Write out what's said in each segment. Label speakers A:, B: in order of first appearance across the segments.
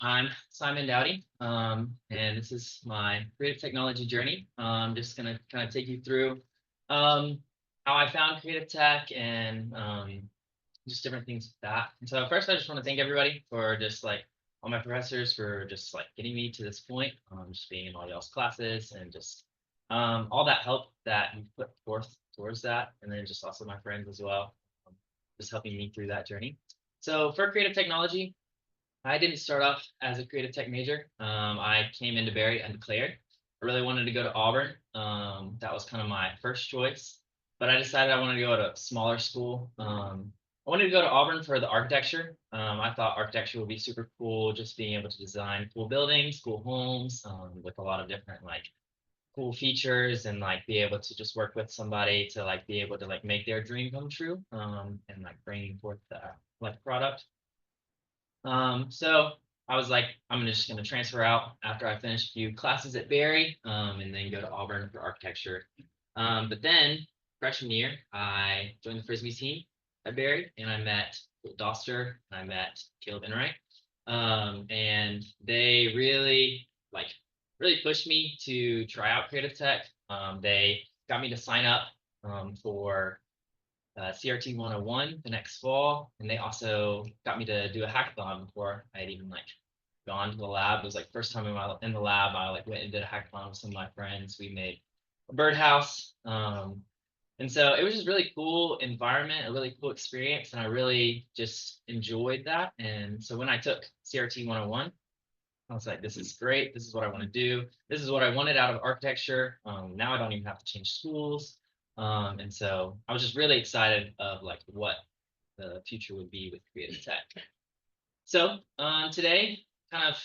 A: I'm Simon Dowdy, and this is my creative technology journey. I'm just gonna kind of take you through um, how I found creative tech and just different things with that. And so first, I just want to thank everybody for just like all my professors for just like getting me to this point, just being in all y'all's classes and just all that help that you put forth towards that, and then just also my friends as well, just helping me through that journey. So for creative technology. I didn't start off as a creative tech major. I came into Barry undeclared. I really wanted to go to Auburn. That was kind of my first choice, but I decided I wanted to go to a smaller school. I wanted to go to Auburn for the architecture. I thought architecture would be super cool, just being able to design cool buildings, cool homes, with a lot of different like cool features and like be able to just work with somebody to like be able to like make their dream come true, and like bringing forth the like product. So I was like, just gonna transfer out after I finish a few classes at Barry, and then go to Auburn for architecture. But then freshman year, I joined the frisbee team at Barry, and I met Doster, and I met Caleb Enright, and they really pushed me to try out creative tech. They got me to sign up for CRT 101 the next fall, and they also got me to do a hackathon before I had even like gone to the lab. It was like first time in the lab. I like went and did a hackathon with some of my friends. We made a birdhouse, and so it was just really cool environment, a really cool experience, and I really just enjoyed that. And so when I took CRT 101. I was like, this is great. This is what I want to do. This is what I wanted out of architecture. Now I don't even have to change schools. And so I was just really excited of like what the future would be with creative tech. So today, kind of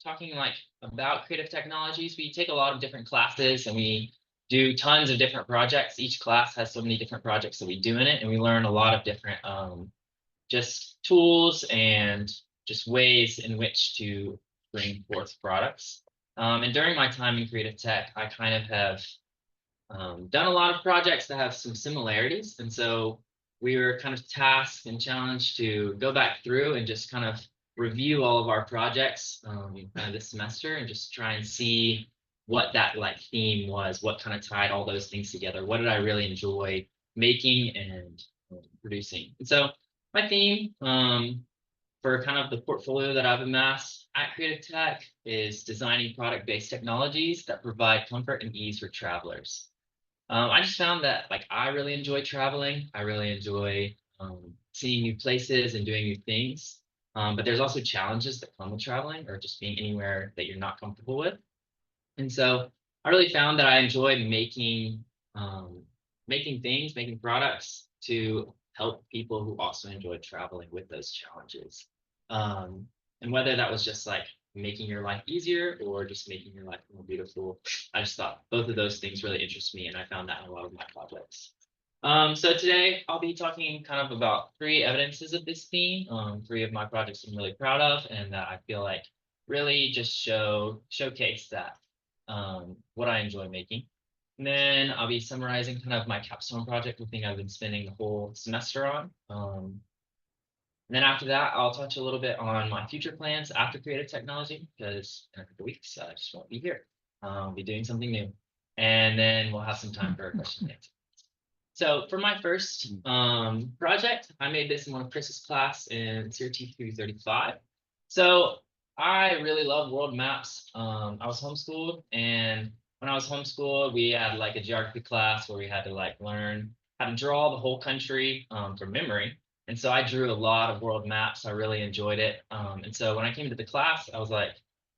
A: talking like about creative technologies, we take a lot of different classes and we do tons of different projects. Each class has so many different projects that we do in it, and we learn a lot of different just tools and just ways in which to bring forth products. And during my time in creative tech, I kind of have done a lot of projects that have some similarities. And so we were kind of tasked and challenged to go back through and just kind of review all of our projects kind of this semester and just try and see what that like theme was, what kind of tied all those things together. What did I really enjoy making and producing? And so my theme for kind of the portfolio that I've amassed at Creative Tech is designing product-based technologies that provide comfort and ease for travelers. I just found that like I really enjoy traveling. I really enjoy seeing new places and doing new things. But there's also challenges that come with traveling or just being anywhere that you're not comfortable with. And so I really found that I enjoy um, making things, making products to help people who also enjoy traveling with those challenges. Um, and whether that was just like making your life easier or just making your life more beautiful, I just thought both of those things really interest me, and I found that in a lot of my projects. So today I'll be talking kind of about three evidences of this theme, three of my projects I'm really proud of, and that I feel like really just showcase that what I enjoy making. And then I'll be summarizing kind of my capstone project, the thing I've been spending the whole semester on. And then after that, I'll touch a little bit on my future plans after creative technology, because in a couple weeks, I just won't be here. I'll be doing something new. And then we'll have some time for a question and answer. So for my first project, I made this in one of Chris's class in CRT 335. So I really love world maps. I was homeschooled, and when I was homeschooled, we had like a geography class where we had to like learn how to draw the whole country from memory. And so I drew a lot of world maps. I really enjoyed it. And so when I came to the class, I was like,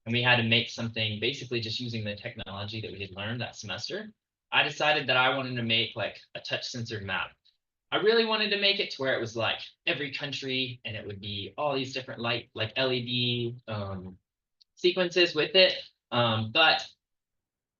A: and we had to make something basically just using the technology that we had learned that semester. I decided that I wanted to make like a touch censored map. I really wanted to make it to where it was like every country and it would be all these different light, like LED sequences with it. But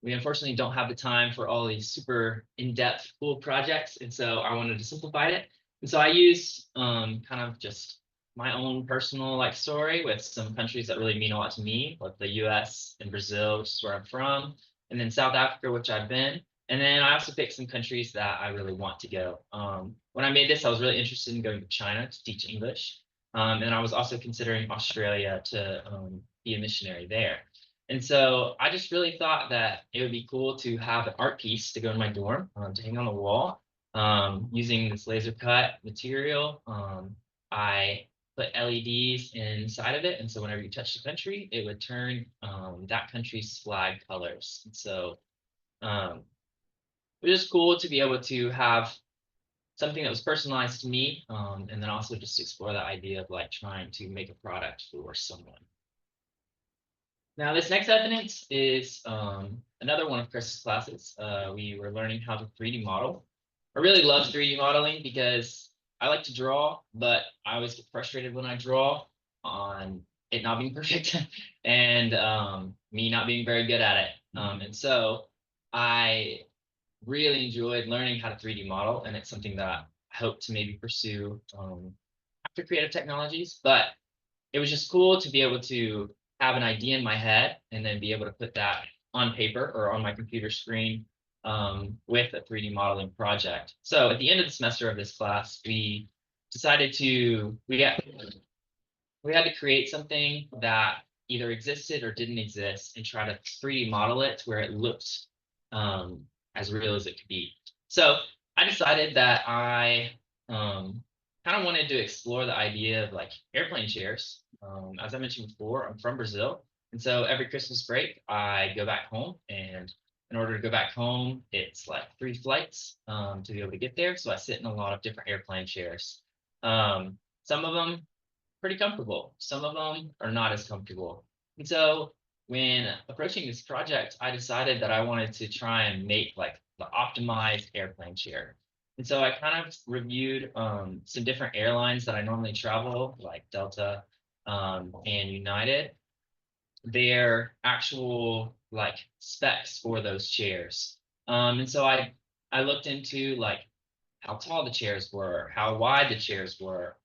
A: we unfortunately don't have the time for all these super in-depth cool projects. And so I wanted to simplify it. And so I used kind of just my own personal like story with some countries that really mean a lot to me, like the US and Brazil, which is where I'm from, and then South Africa, which I've been. And then I also picked some countries that I really want to go. When I made this, I was really interested in going to China to teach English. And I was also considering Australia to be a missionary there. And so I just really thought that it would be cool to have an art piece to go in my dorm, to hang on the wall, using this laser cut material. I put LEDs inside of it, and so whenever you touch the country, it would turn that country's flag colors. And so um, it was just cool to be able to have something that was personalized to me, and then also just explore the idea of like trying to make a product for someone. Now, this next evidence is another one of Chris's classes. We were learning how to 3D model. I really love 3D modeling because I like to draw, but I always get frustrated when I draw on it not being perfect and me not being very good at it. And so I really enjoyed learning how to 3D model, and it's something that I hope to maybe pursue after creative technologies. But it was just cool to be able to have an idea in my head and then be able to put that on paper or on my computer screen with a 3D modeling project. So at the end of the semester of this class, we decided we had to create something that either existed or didn't exist and try to 3D model it to where it looked as real as it could be. So I decided that I kind of wanted to explore the idea of like airplane chairs. As I mentioned before, I'm from Brazil. And so every Christmas break, I go back home. And in order to go back home, it's like 3 flights to be able to get there. So I sit in a lot of different airplane chairs. Some of them pretty comfortable. Some of them are not as comfortable. And so when approaching this project, I decided that I wanted to try and make like the optimized airplane chair. And so I kind of reviewed some different airlines that I normally travel, like Delta and United, their actual like specs for those chairs. And so I looked into like how tall the chairs were, how wide the chairs were,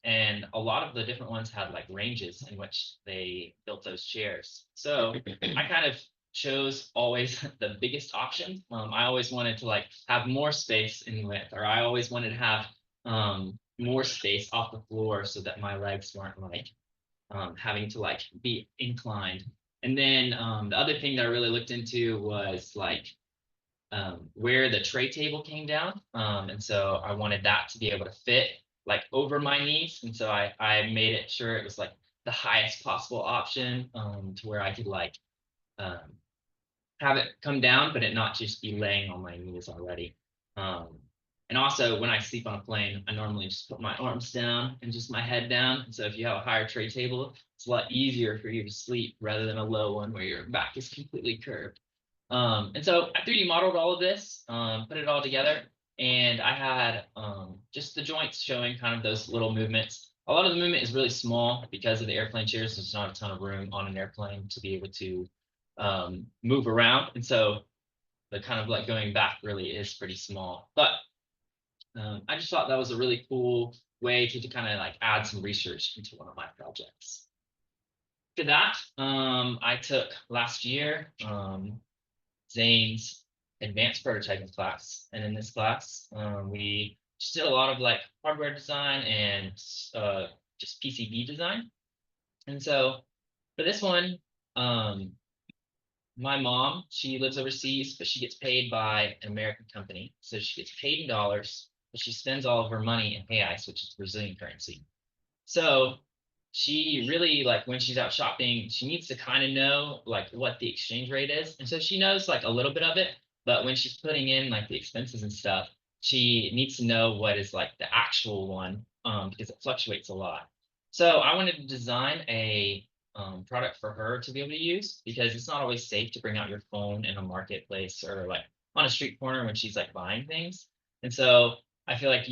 A: and a lot of the different ones had like ranges in which they built those chairs. So I kind of chose always the biggest option. I always wanted to like have more space in width, or I always wanted to have more space off the floor so that my legs weren't like having to like be inclined. And then the other thing that I really looked into was like where the tray table came down. And so I wanted that to be able to fit like over my knees. And so I made it sure it was like the highest possible option to where I could like um, have it come down, but it not just be laying on my knees already. Um, and also when I sleep on a plane, I normally just put my arms down and just my head down. And so if you have a higher tray table, it's a lot easier for you to sleep rather than a low one where your back is completely curved. And so I 3D modeled all of this, put it all together, and I had just the joints showing kind of those little movements. A lot of the movement is really small because of the airplane chairs. There's not a ton of room on an airplane to be able to move around. And so the kind of like going back really is pretty small. But I just thought that was a really cool way to kind of like add some research into one of my projects. For that, I took last year Zane's advanced prototyping class. And in this class, we just did a lot of like hardware design and just PCB design. And so for this one, my mom, she lives overseas, but she gets paid by an American company. So she gets paid in dollars, but she spends all of her money in reais, which is Brazilian currency. So she really like when she's out shopping, she needs to kind of know like what the exchange rate is. And so she knows like a little bit of it, but when she's putting in like the expenses and stuff, she needs to know what is like the actual one because it fluctuates a lot. So I wanted to design a product for her to be able to use because it's not always safe to bring out your phone in a marketplace or like on a street corner when she's like buying things. And so I feel like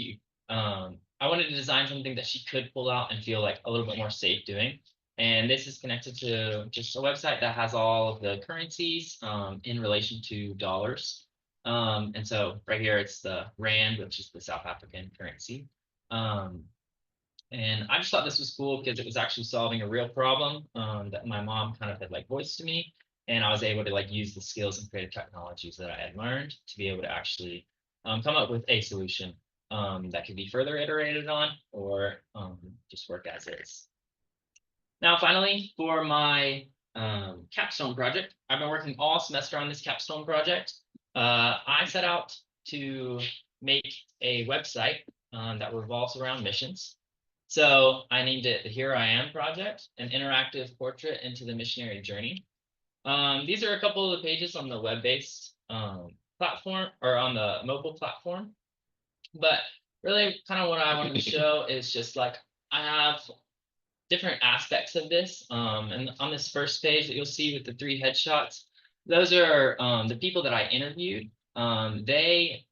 A: I wanted to design something that she could pull out and feel like a little bit more safe doing. And this is connected to just a website that has all of the currencies in relation to dollars. And so right here, it's the Rand, which is the South African currency. And I just thought this was cool because it was actually solving a real problem that my mom kind of had like voiced to me. And I was able to like use the skills and creative technologies that I had learned to be able to actually come up with a solution that could be further iterated on or just work as is. Now, finally, for my capstone project, I've been working all semester on this capstone project. I set out to make a website that revolves around missions. So I named it the Here I Am Project, an interactive portrait into the missionary journey. These are a couple of the pages on the web-based platform or on the mobile platform. But really, kind of what I wanted to show is just like I have different aspects of this. And on this first page that you'll see with the 3 headshots, those are the people that I interviewed. I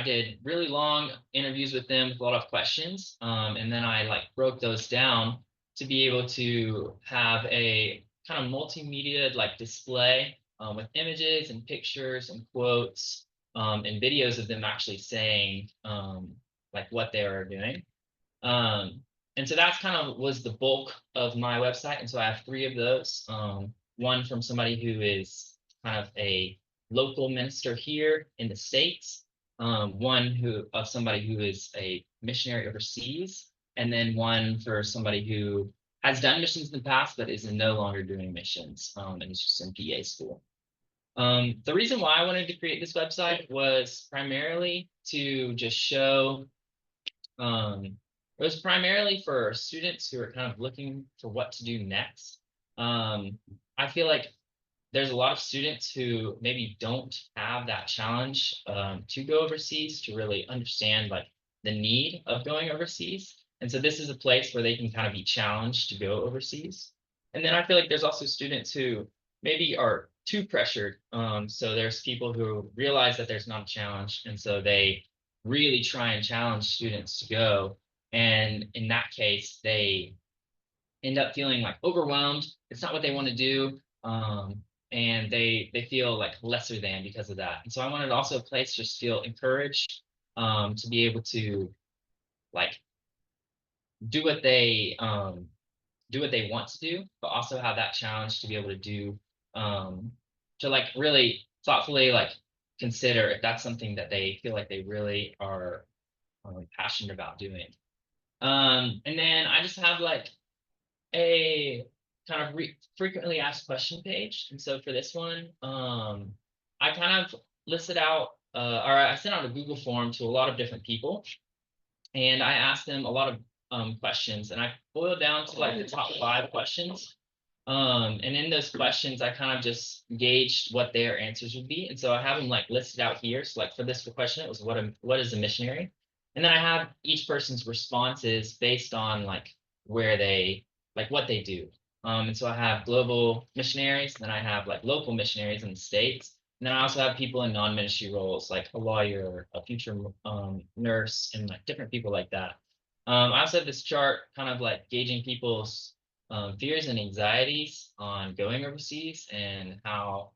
A: did really long interviews with them with a lot of questions. And then I like broke those down to be able to have a kind of multimedia like display with images and pictures and quotes and videos of them actually saying like what they were doing. Um, and so that's kind of was the bulk of my website. And so I have 3 of those. One from somebody who is kind of a local minister here in the States, one who of somebody who is a missionary overseas, and then one for somebody who has done missions in the past but is no longer doing missions and is just in PA school. The reason why I wanted to create this website was primarily to just show it was primarily for students who are kind of looking for what to do next. I feel like there's a lot of students who maybe don't have that challenge to go overseas to really understand like the need of going overseas. And so this is a place where they can kind of be challenged to go overseas. And then I feel like there's also students who maybe are too pressured. So there's people who realize that there's not a challenge, and so they really try and challenge students to go. And in that case, they end up feeling like overwhelmed. It's not what they want to do. And they feel like lesser than because of that. And so I wanted also a place just feel encouraged to be able to like do what they want to do, but also have that challenge to be able to do to like really thoughtfully like consider if that's something that they feel like they really are passionate about doing. And then I just have like a kind of frequently asked question page. And so for this one, I kind of listed out, or I sent out a Google form to a lot of different people, and I asked them a lot of questions, and I boiled down to like the top 5 questions. And in those questions, I kind of just gauged what their answers would be. And so I have them like listed out here. So like for this question, it was what is a missionary? And then I have each person's responses based on like where they like what they do. And so I have global missionaries, and then I have like local missionaries in the States. And then I also have people in non-ministry roles like a lawyer, a future nurse, and like different people like that. I also have this chart kind of like gauging people's fears and anxieties on going overseas and how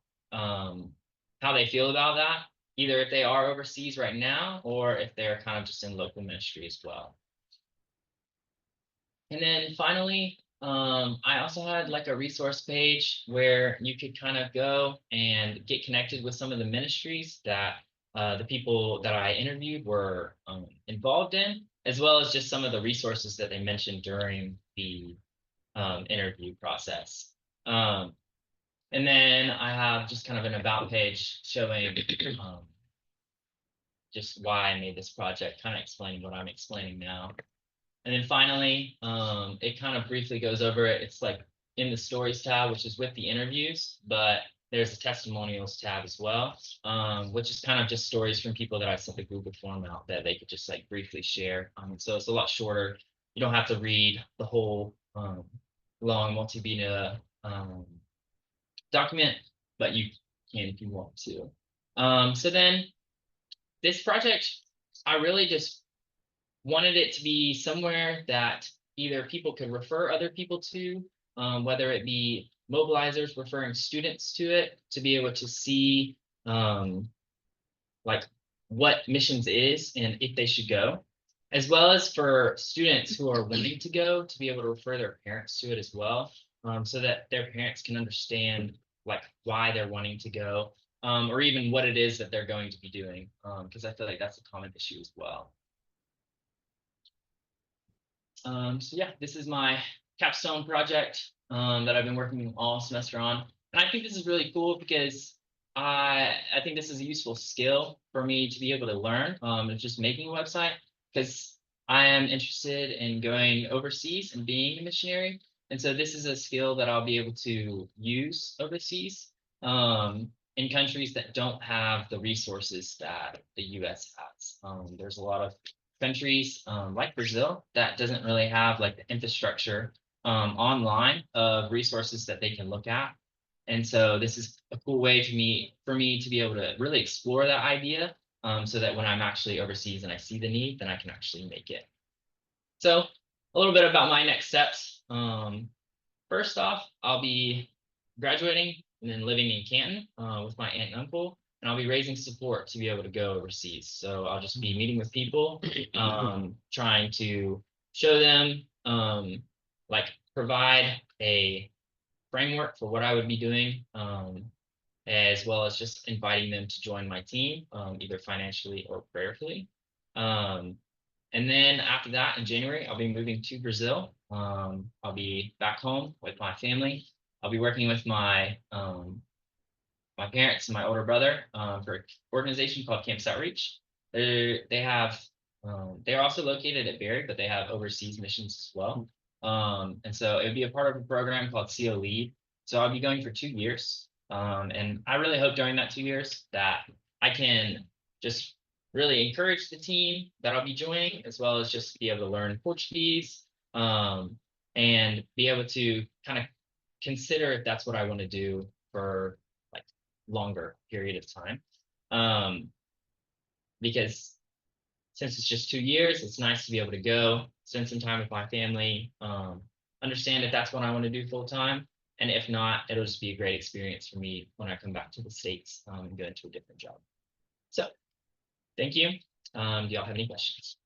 A: they feel about that, either if they are overseas right now or if they're kind of just in local ministry as well. And then finally, I also had like a resource page where you could kind of go and get connected with some of the ministries that the people that I interviewed were involved in, as well as just some of the resources that they mentioned during the interview process. Um, and then I have just kind of an about page showing just why I made this project, kind of explaining what I'm explaining now. And then finally, it kind of briefly goes over it. It's like in the stories tab, which is with the interviews, but there's a testimonials tab as well, which is kind of just stories from people that I sent the Google form out that they could just like briefly share. So it's a lot shorter. You don't have to read the whole long multimedia document, but you can if you want to. So then this project, I really just wanted it to be somewhere that either people could refer other people to, whether it be mobilizers referring students to it, to be able to see like what missions is and if they should go, as well as for students who are willing to go to be able to refer their parents to it as well, so that their parents can understand like why they're wanting to go, or even what it is that they're going to be doing, because I feel like that's a common issue as well. So yeah, this is my capstone project that I've been working all semester on. And I think this is really cool because I think this is a useful skill for me to be able to learn. It's just making a website because I am interested in going overseas and being a missionary. And so this is a skill that I'll be able to use overseas in countries that don't have the resources that the US has. There's a lot of countries like Brazil that doesn't really have like the infrastructure online of resources that they can look at. And so this is a cool way for me to be able to really explore that idea so that when I'm actually overseas and I see the need, then I can actually make it. So a little bit about my next steps. First off, I'll be graduating and then living in Canton with my aunt and uncle, and I'll be raising support to be able to go overseas. So I'll just be meeting with people, trying to show them, like, provide a framework for what I would be doing, as well as just inviting them to join my team, either financially or prayerfully. Um, and then after that, in January, I'll be moving to Brazil. I'll be back home with my family. I'll be working with my parents and my older brother for an organization called Campus Outreach. They're also located at Barry, but they have overseas missions as well. And so it would be a part of a program called CO Lead. So I'll be going for 2 years. And I really hope during that 2 years that I can just really encourage the team that I'll be joining, as well as just be able to learn Portuguese and be able to kind of consider if that's what I want to do for like longer period of time. Because since it's just 2 years, it's nice to be able to go spend some time with my family, understand if that's what I want to do full time. And if not, it'll just be a great experience for me when I come back to the States and go into a different job. So thank you. Do y'all have any questions?